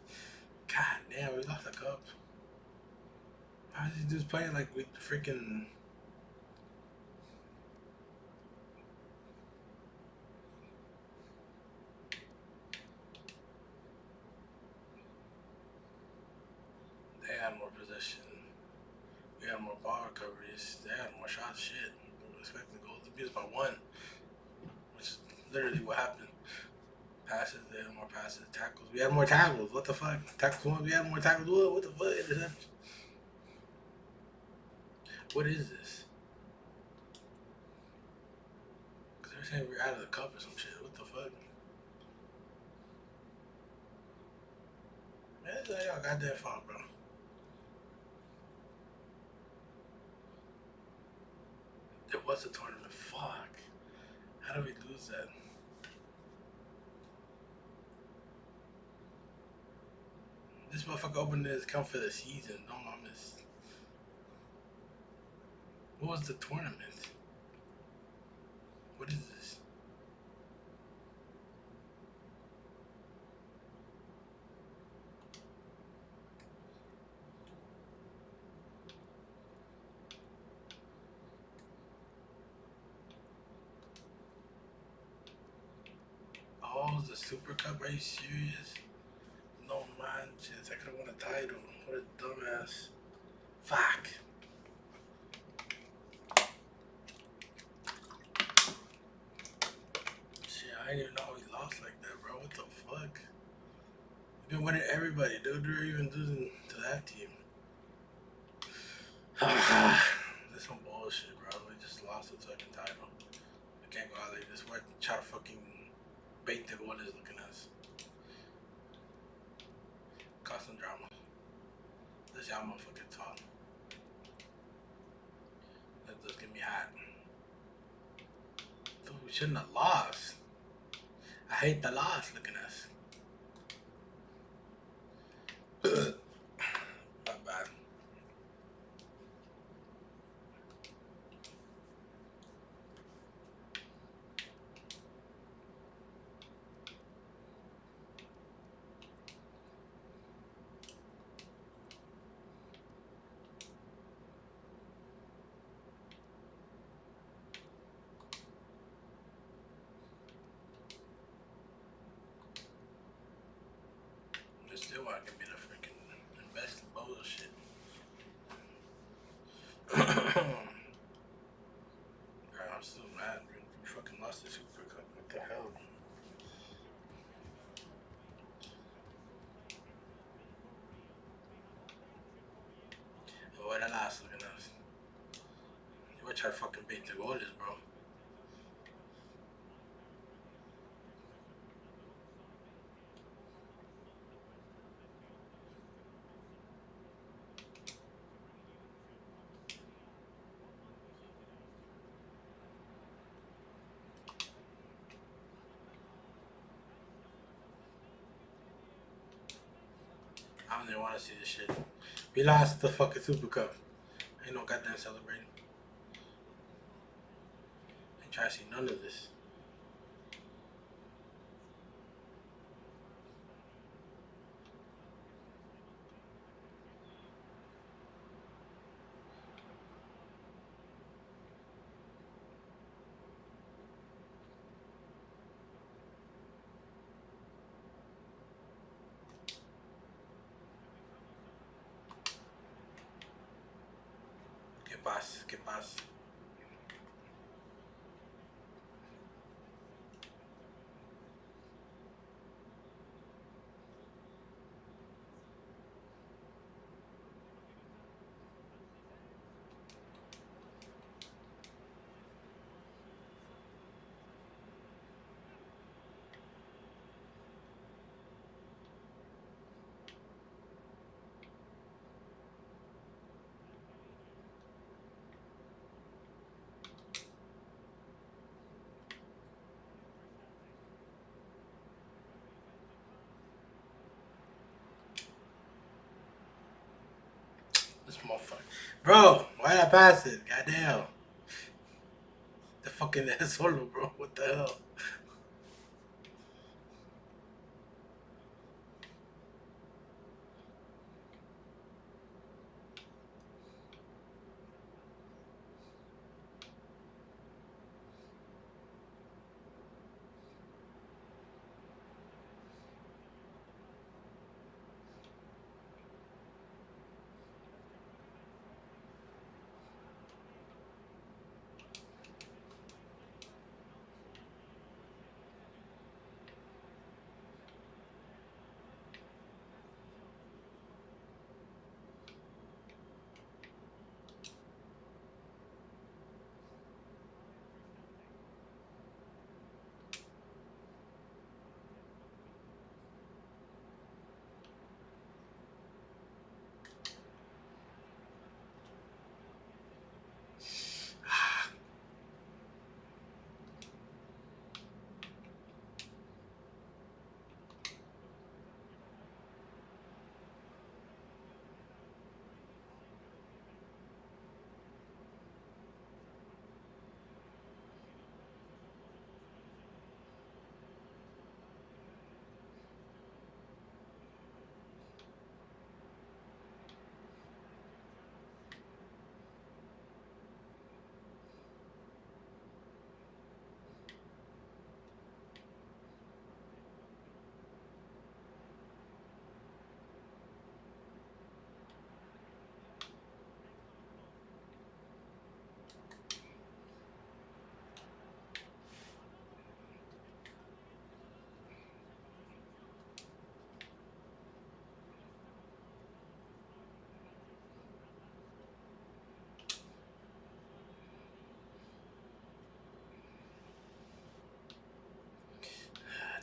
God damn, we lost a cup. How is these dudes playing like we freaking. They had more possession. We had more ball recoveries. They had more shots. Shit. We were expecting the goals to be by 1. Which is literally what happened. Passes, they had more passes. Tackles, we had more tackles. What the fuck? Tackles 1, we had more tackles. What the fuck? Interception. What is this? Because they're saying we're out of the cup or some shit. What the fuck? Man, it's like y'all goddamn fault, bro. There was a tournament. Fuck. How did we lose that? This motherfucker opened his account for the season. No, I missed. What was the tournament? What is this? Oh, the Super Cup? Are you serious? No manches. I could have won a title. What a dumbass. Fuck. Shit, I didn't even know we lost like that, bro. What the fuck? We've been winning everybody, dude. We're even losing to that team. That's some bullshit, bro. We just lost the fucking title. We can't go out like this. We're trying to fucking bait the goalies looking at us. Cause some drama. That's y'all motherfucking talk. That does get me hot. Dude, we shouldn't have lost. I hate the loss looking at us. Not bad. They still want to give me the freaking invest bullshit. echar fucking 20 goles, bro. I don't even want to see this shit. We lost the fucking Super Cup. Ain't no goddamn celebrating. Ain't trying to see none of this. ¿Qué pasa? ¿Qué pasa? This motherfucker. Bro, why did I pass it? Goddamn. The fucking solo, bro. What the hell?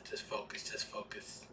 Just focus, just focus.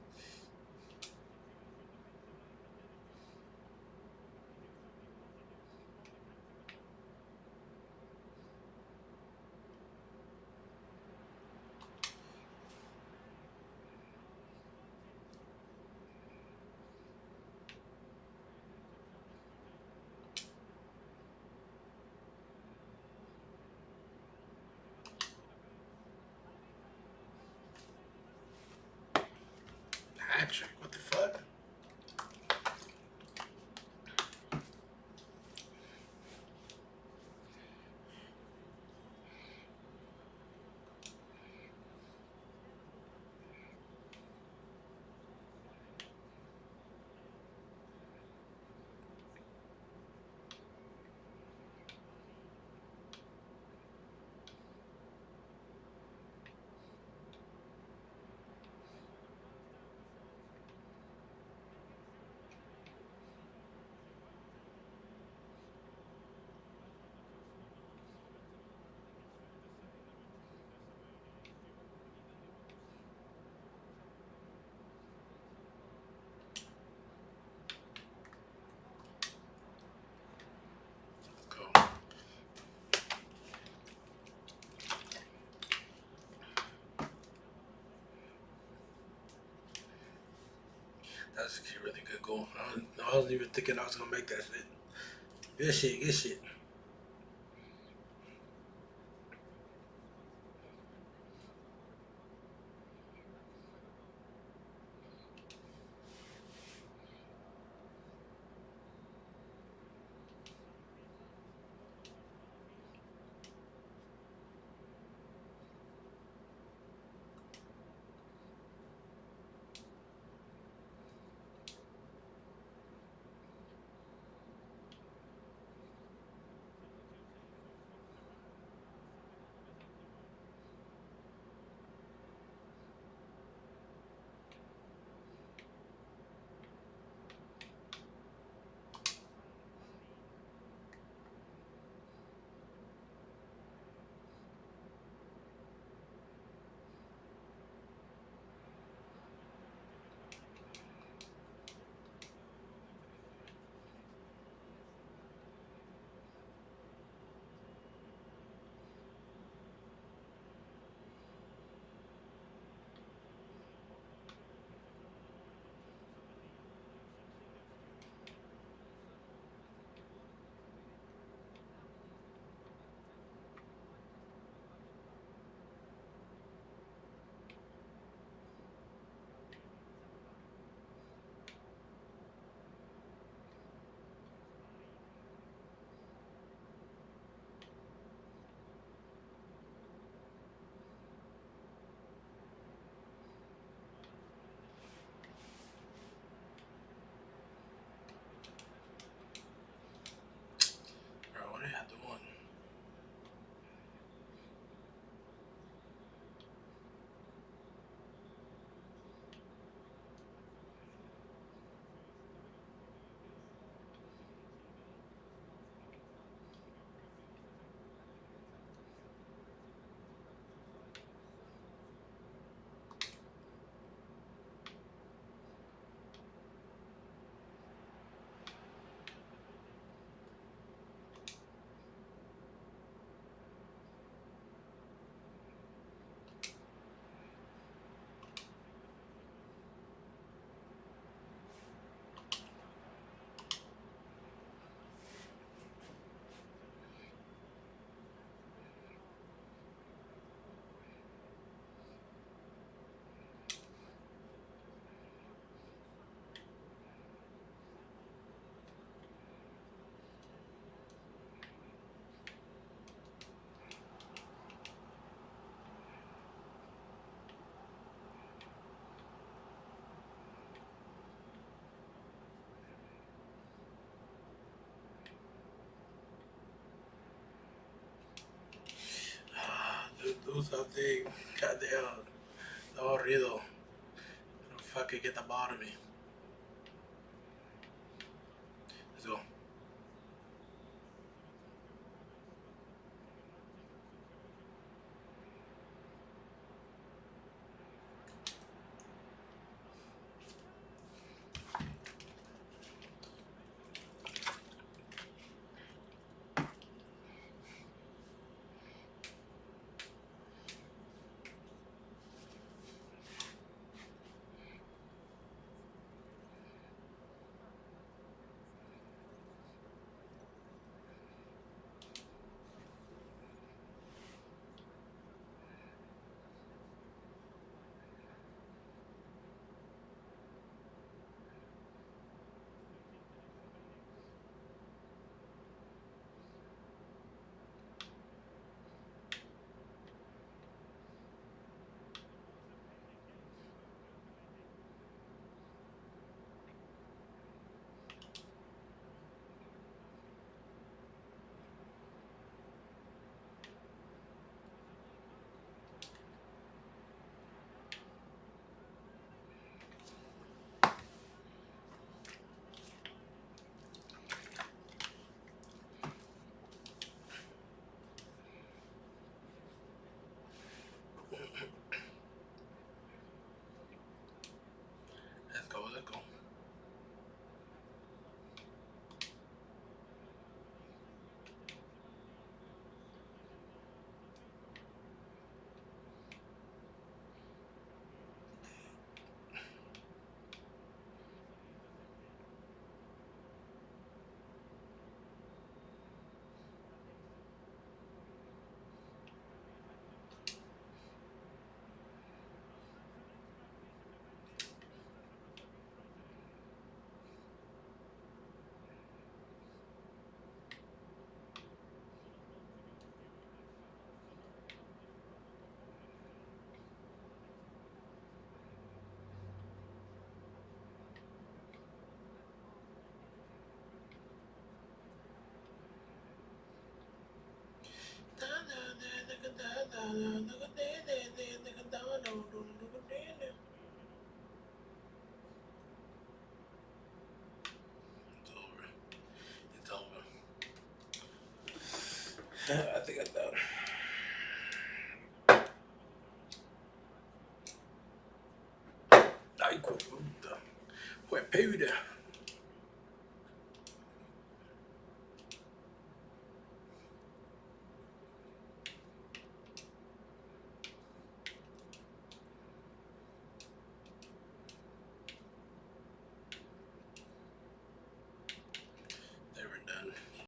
That's a really good goal. I wasn't even thinking I was gonna make that shit. Good shit. Good shit. Bro, what are you doing? Do something. Goddamn. No riddle. Don't fucking get the ball to me. Let's go. It's over. I think I'm done. Ay, puta. Fue pibra.